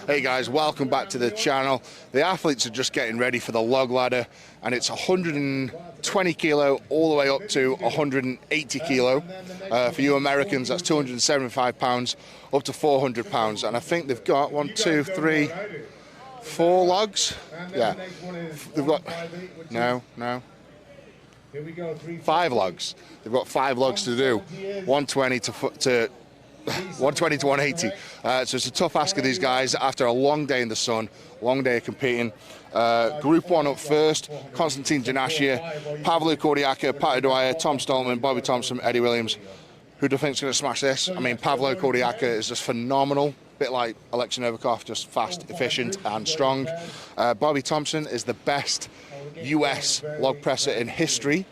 Hey guys, welcome back to the channel. The athletes are just getting ready for the log ladder, and it's 120 kilo all the way up to 180 kilo. For you Americans, that's 275 pounds up to 400 pounds. And I think they've got 1, 2, 3, 4 logs. Yeah, they've got, no. 5 logs. They've got 5 logs to do. 120 to 120 to 180. So it's a tough ask of these guys after a long day in the sun, long day of competing. Group 1 up first: Konstantin Janashia, Pavlo Kordiaka, Pat Dwyer, Tom Stoltman, Bobby Thompson, Eddie Williams. Who do you think's going to smash this? I mean, Pavlo Kordiaka is just phenomenal. Bit like Alexei Novikov, just fast, efficient, and strong. Bobby Thompson is the best US log presser in history.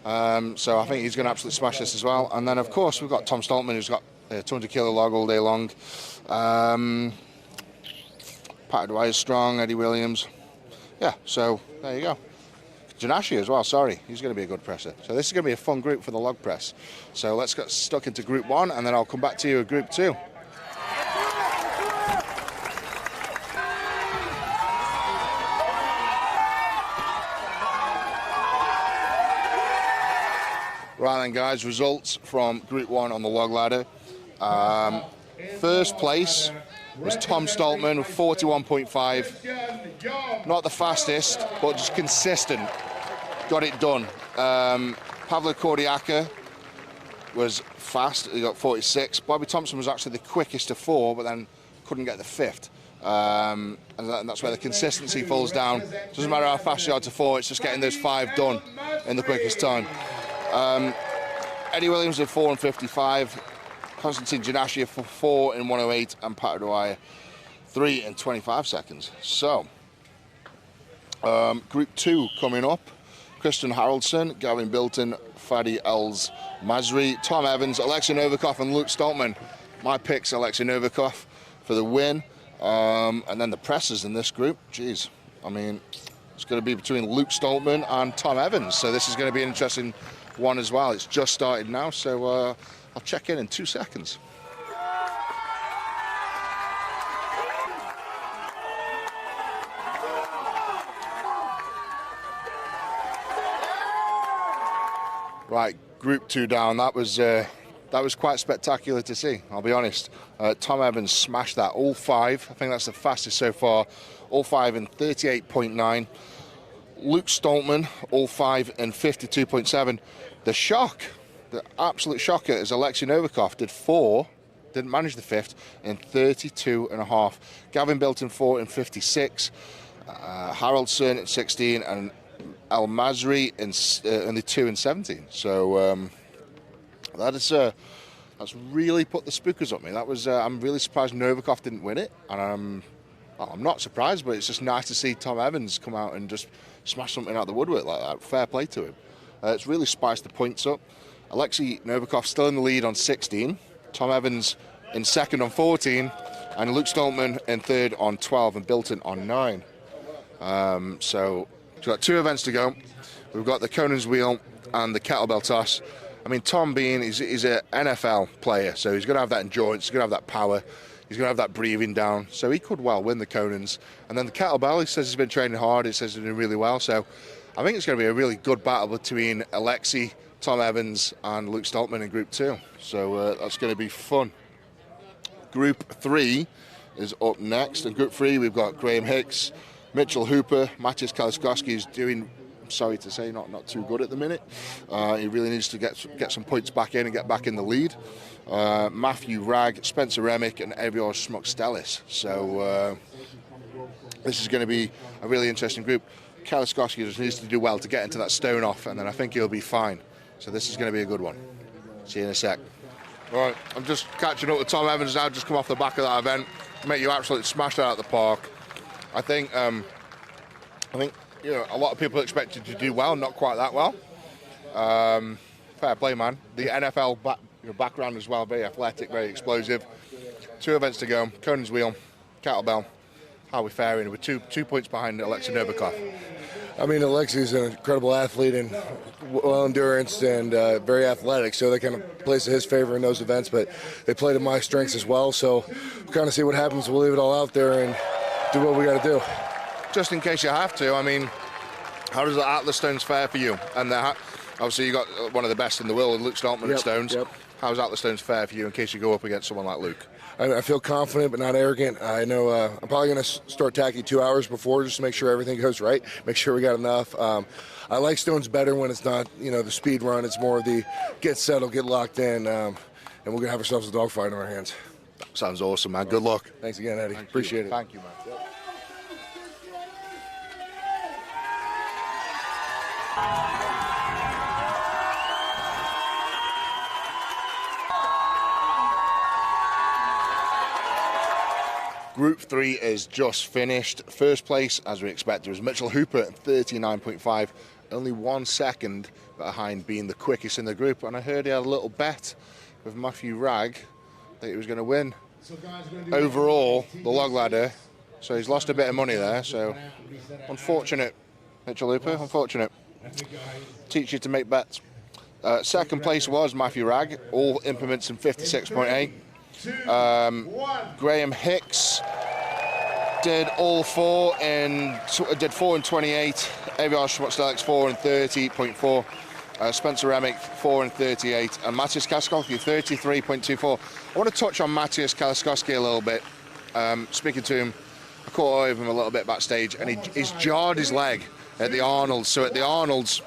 So I think he's going to absolutely smash this as well. And then, of course, we've got Tom Stoltman, who's got 200 kilo log all day long. Pat Dwyer's strong, Eddie Williams. Yeah, so there you go. Janashia as well, sorry. He's going to be a good presser. So this is going to be a fun group for the log press. So let's get stuck into group 1, and then I'll come back to you with group 2. Right then, guys, results from group 1 on the log ladder. First place was Tom Stoltman with 41.5. Not the fastest, but just consistent. Got it done. Pavlo Kordiaka was fast. He got 46. Bobby Thompson was actually the quickest of 4, but then couldn't get the 5th. And that's where the consistency falls down. Doesn't matter how fast you are to 4, it's just getting those 5 done in the quickest time. Eddie Williams at 4 and 55. Konstantin Janashia for 4 in 108, and Pat Dwyer 3 in 25 seconds. So, Group 2 coming up: Christian Haraldsson, Gavin Bilton, Fadi El-Masri, Tom Evans, Alexei Novikov, and Luke Stoltman. My pick's Alexei Novikov for the win. And then the pressers in this group, geez, I mean, it's going to be between Luke Stoltman and Tom Evans. So this is going to be an interesting one as well. It's just started now, so I'll check in 2 seconds. Right, Group 2 down. That was quite spectacular to see, I'll be honest. Tom Evans smashed that, all 5. I think that's the fastest so far. All 5 in 38.9. Luke Stoltman, all 5 in 52.7. The shock, the absolute shocker, is Alexei Novikov did 4, didn't manage the 5th, in 32.5. Gavin Bilton 4 in 56. Haraldsson in 16, and El-Masri in only 2 in 17. So that's really put the spookers up me. That was I'm really surprised Novikov didn't win it, and I'm not surprised, but it's just nice to see Tom Evans come out and just smash something out of the woodwork like that. Fair play to him. It's really spiced the points up. Alexei Novikov still in the lead on 16. Tom Evans in second on 14. And Luke Stoltman in third on 12 and Bilton on 9. So we've got 2 events to go. We've got the Conan's Wheel and the Kettlebell Toss. I mean, Tom being, he's an NFL player, so he's going to have that endurance, he's going to have that power. He's going to have that breathing down, so he could well win the Conans. And then the kettlebell, he says he's been training hard, he says he's doing really well. So I think it's going to be a really good battle between Alexei, Tom Evans, and Luke Stoltman in Group 2. So that's going to be fun. Group 3 is up next. In Group 3, we've got Graham Hicks, Mitchell Hooper, Matthias Kaliskowski is doing, I'm sorry to say, not too good at the minute. He really needs to get some points back in and get back in the lead. Matthew Ragg, Spencer Remick, and Evior Smokstelis. So this is going to be a really interesting group. Kaliskowski just needs to do well to get into that stone off, and then I think he'll be fine. So this is going to be a good one. See you in a sec. All right, I'm just catching up with Tom Evans now, just come off the back of that event. Mate, you absolutely smashed it out of the park. I think you know, a lot of people expected you to do well, not quite that well. Fair play, man. The NFL background as well, very athletic, very explosive. 2 events to go. Conan's Wheel, Kettlebell. How are we faring? We're two points behind Alexei Novikov. I mean, Alexi's an incredible athlete and well endurance and very athletic, so that kind of plays to his favor in those events, but they play to my strengths as well, so we'll kind of see what happens. We'll leave it all out there and do what we got to do. Just in case you have to, I mean, how does the Atlas Stones fare for you? And obviously you got one of the best in the world, Luke Stoltman at Stones. Yep. How's Atlas Stones fare for you in case you go up against someone like Luke? I feel confident but not arrogant. I know I'm probably going to start tacking 2 hours before just to make sure everything goes right, make sure we got enough. I like Stones better when it's not, the speed run. It's more of the get settled, get locked in, and we're going to have ourselves a dogfight on our hands. Sounds awesome, man. Good luck. Thanks again, Eddie. Appreciate it. Thank you, man. Yep. Group 3 is just finished. First place, as we expected, was Mitchell Hooper at 39.5, only 1 second behind being the quickest in the group. And I heard he had a little bet with Matthew Ragg that he was going to win overall the log ladder. So he's lost a bit of money there. So unfortunate, Mitchell Hooper, unfortunate. Teach you to make bets. Second place was Matthew Ragg, all implements in 56.8. Graham Hicks did all four did 4 and 28. Aviar Schmutzelix 4 and 30.4. Spencer Remick 4 and 38, and Matthias Kaskowski 33.24. I want to touch on Matthias Kaskowski a little bit. Speaking to him, I caught of him a little bit backstage, and he's jarred his leg at the Arnold's. So at the Arnold's,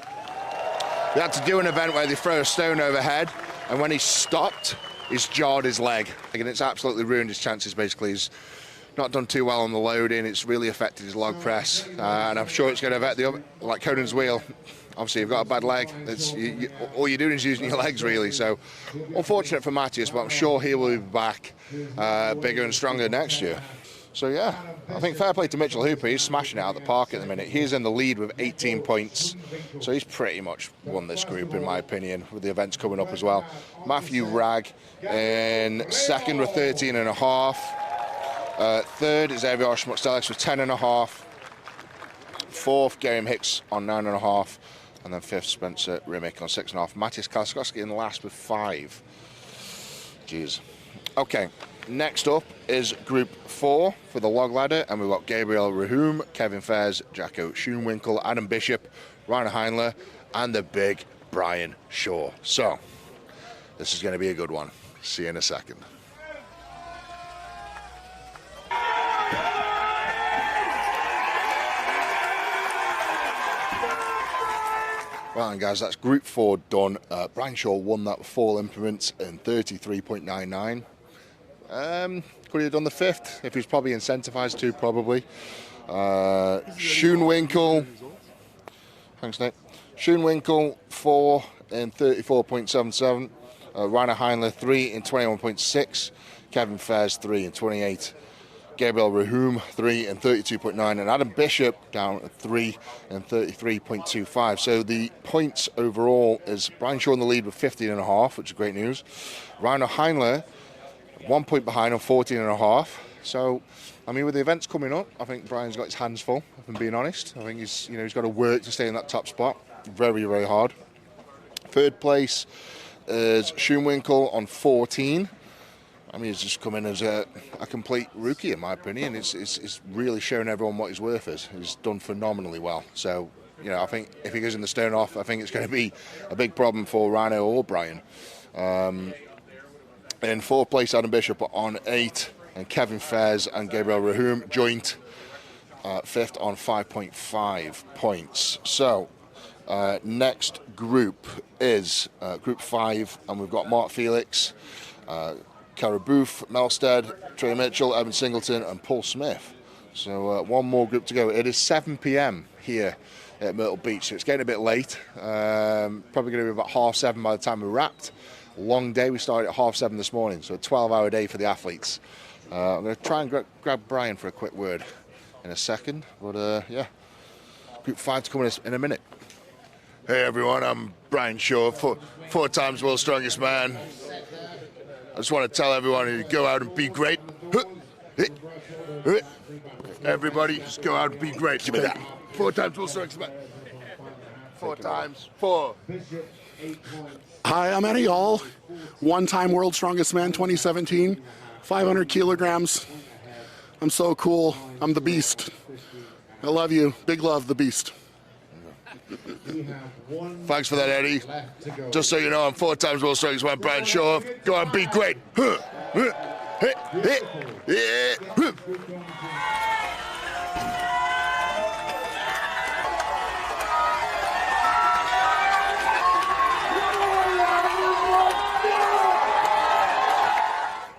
they had to do an event where they throw a stone overhead, and when he stopped, he's jarred his leg, and it's absolutely ruined his chances. Basically, he's not done too well on the loading. It's really affected his log press, and I'm sure it's going to affect the other, like Conan's wheel. Obviously, you've got a bad leg. All you're doing is using your legs, really. So, unfortunate for Matthias, but I'm sure he will be back bigger and stronger next year. So, yeah, I think fair play to Mitchell Hooper. He's smashing it out of the park at the minute. He's in the lead with 18 points. So he's pretty much won this group, in my opinion, with the events coming up as well. Matthew Ragg in second with 13.5. Third is Aviar Schmutzelix with 10.5. Fourth, Graham Hicks on 9.5. And then fifth, Spencer Remick on 6.5. Matthias Kaskowski in last with 5. Jeez. Okay, next up is Group 4 for the log ladder, and we've got Gabriel Rahum, Kevin Fairs, Jacko Schoenwinkel, Adam Bishop, Ryan Heinler, and the big Brian Shaw. So, this is going to be a good one. See you in a second. Right then, guys, that's Group 4 done. Brian Shaw won that with 4 implements in 33.99. Could he have done the fifth if he was probably incentivized to, probably. Schoenwinkel, thanks, Nick. Schoenwinkel 4 in 34.77. Rainer Heinler 3 in 21.6. Kevin Fairs 3 in 28. Gabriel Rahum 3 in 32.9, and Adam Bishop down at 3 in 33.25. So the points overall is Brian Shaw in the lead with 15.5, which is great news. Rainer Heinler 1 point behind on 14.5. So, I mean, with the events coming up, I think Brian's got his hands full, if I'm being honest. I think he's got to work to stay in that top spot. Very, very hard. Third place is Schoenwinkel on 14. I mean, he's just come in as a complete rookie, in my opinion. It's really showing everyone what his worth is. He's done phenomenally well. So, I think if he goes in the stone off, I think it's going to be a big problem for Rhino or Brian. In fourth place, Adam Bishop on 8, and Kevin Fairs and Gabriel Rahum joint fifth on 5.5 points. So, next group is Group 5, and we've got Mark Felix, Cara Booth, Melstead, Trey Mitchell, Evan Singleton, and Paul Smith. So one more group to go. It is 7 p.m. here at Myrtle Beach, so it's getting a bit late. Probably going to be about 7:30 by the time we're wrapped. Long day. We started at 7:30 this morning, so a 12-hour day for the athletes. I'm going to try and grab Brian for a quick word in a second, but yeah, Group 5 coming in a minute. Hey everyone, I'm Brian Shaw, four times world's strongest man. I just want to tell everyone to go out and be great. Everybody, just go out and be great. Give me that. 4 times World Strongest Man. 4 times. 4. Hi, I'm Eddie Hall, one-time World Strongest Man 2017, 500 kilograms. I'm so cool. I'm the Beast. I love you. Big love, the Beast. Thanks for that, Eddie. Just so you know, I'm 4 times World Strongest Man, Brian Shaw. Go on, be great.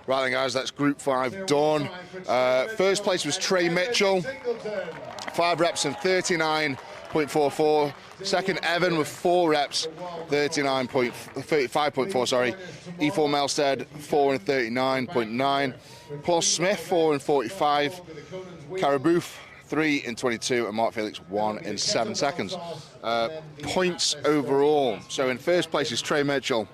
Right then, guys, that's Group 5 done. First place was Trey Mitchell, 5 reps and 39.44. Second, Evan with 4 reps, 35.4. Sorry. E4 Melstead, 4 and 39.9. Paul Smith, 4 and 45. Caraboof, 3 and 22, and Mark Felix 1 in 7 seconds. Points overall. So in first place is Trey Mitchell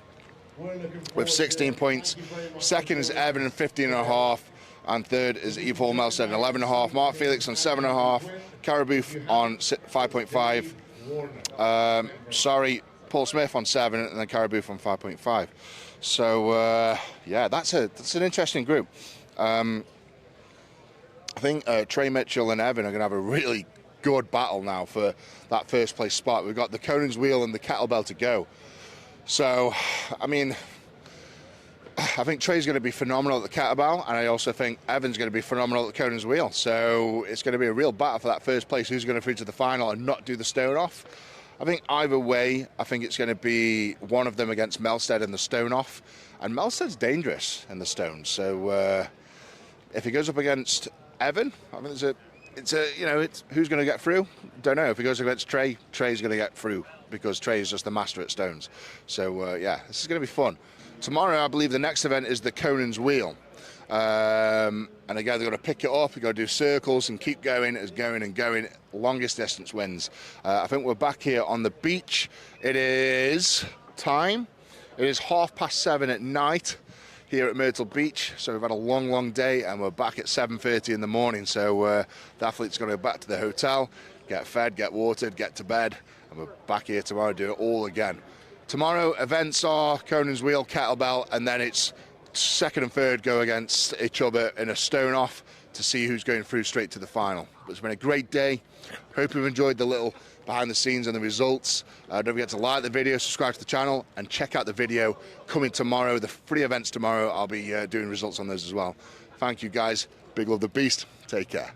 with 16 points. Second is Evan and 15.5. And third is E4 Melstead, 11.5. Mark Felix on 7.5. Caraboof on 5.5. Paul Smith on 7, and then Caraboof on 5.5. So yeah, that's an interesting group. I think Trey Mitchell and Evan are going to have a really good battle now for that first place spot. We've got the Conan's wheel and the kettlebell to go. So, I mean, I think Trey's going to be phenomenal at the kettlebell, and I also think Evan's going to be phenomenal at the Conan's wheel. So it's going to be a real battle for that first place. Who's going to through to the final and not do the stone off? I think either way, I think it's going to be one of them against Melstead in the stone off. And Melstead's dangerous in the stones. So if he goes up against Evan, I mean, it's who's going to get through? Don't know. If he goes against Trey, Trey's going to get through because Trey is just the master at stones. So yeah, this is going to be fun. Tomorrow, I believe the next event is the Conan's wheel. And again, they're going to pick it up, you've got to do circles and keep going as going and going. Longest distance wins. I think we're back here on the beach. It is 7:30 at night here at Myrtle Beach. So we've had a long day, and we're back at 7:30 in the morning. So the athletes got to go back to the hotel, get fed, get watered, get to bed, and we're back here tomorrow to do it all again. Tomorrow, events are Conan's wheel, kettlebell, and then it's second and third go against each other in a stone off to see who's going through straight to the final. It's been a great day. Hope you've enjoyed the little behind the scenes and the results. Don't forget to like the video, subscribe to the channel, and check out the video coming tomorrow. The free events tomorrow, I'll be doing results on those as well. Thank you, guys. Big love, the Beast. Take care.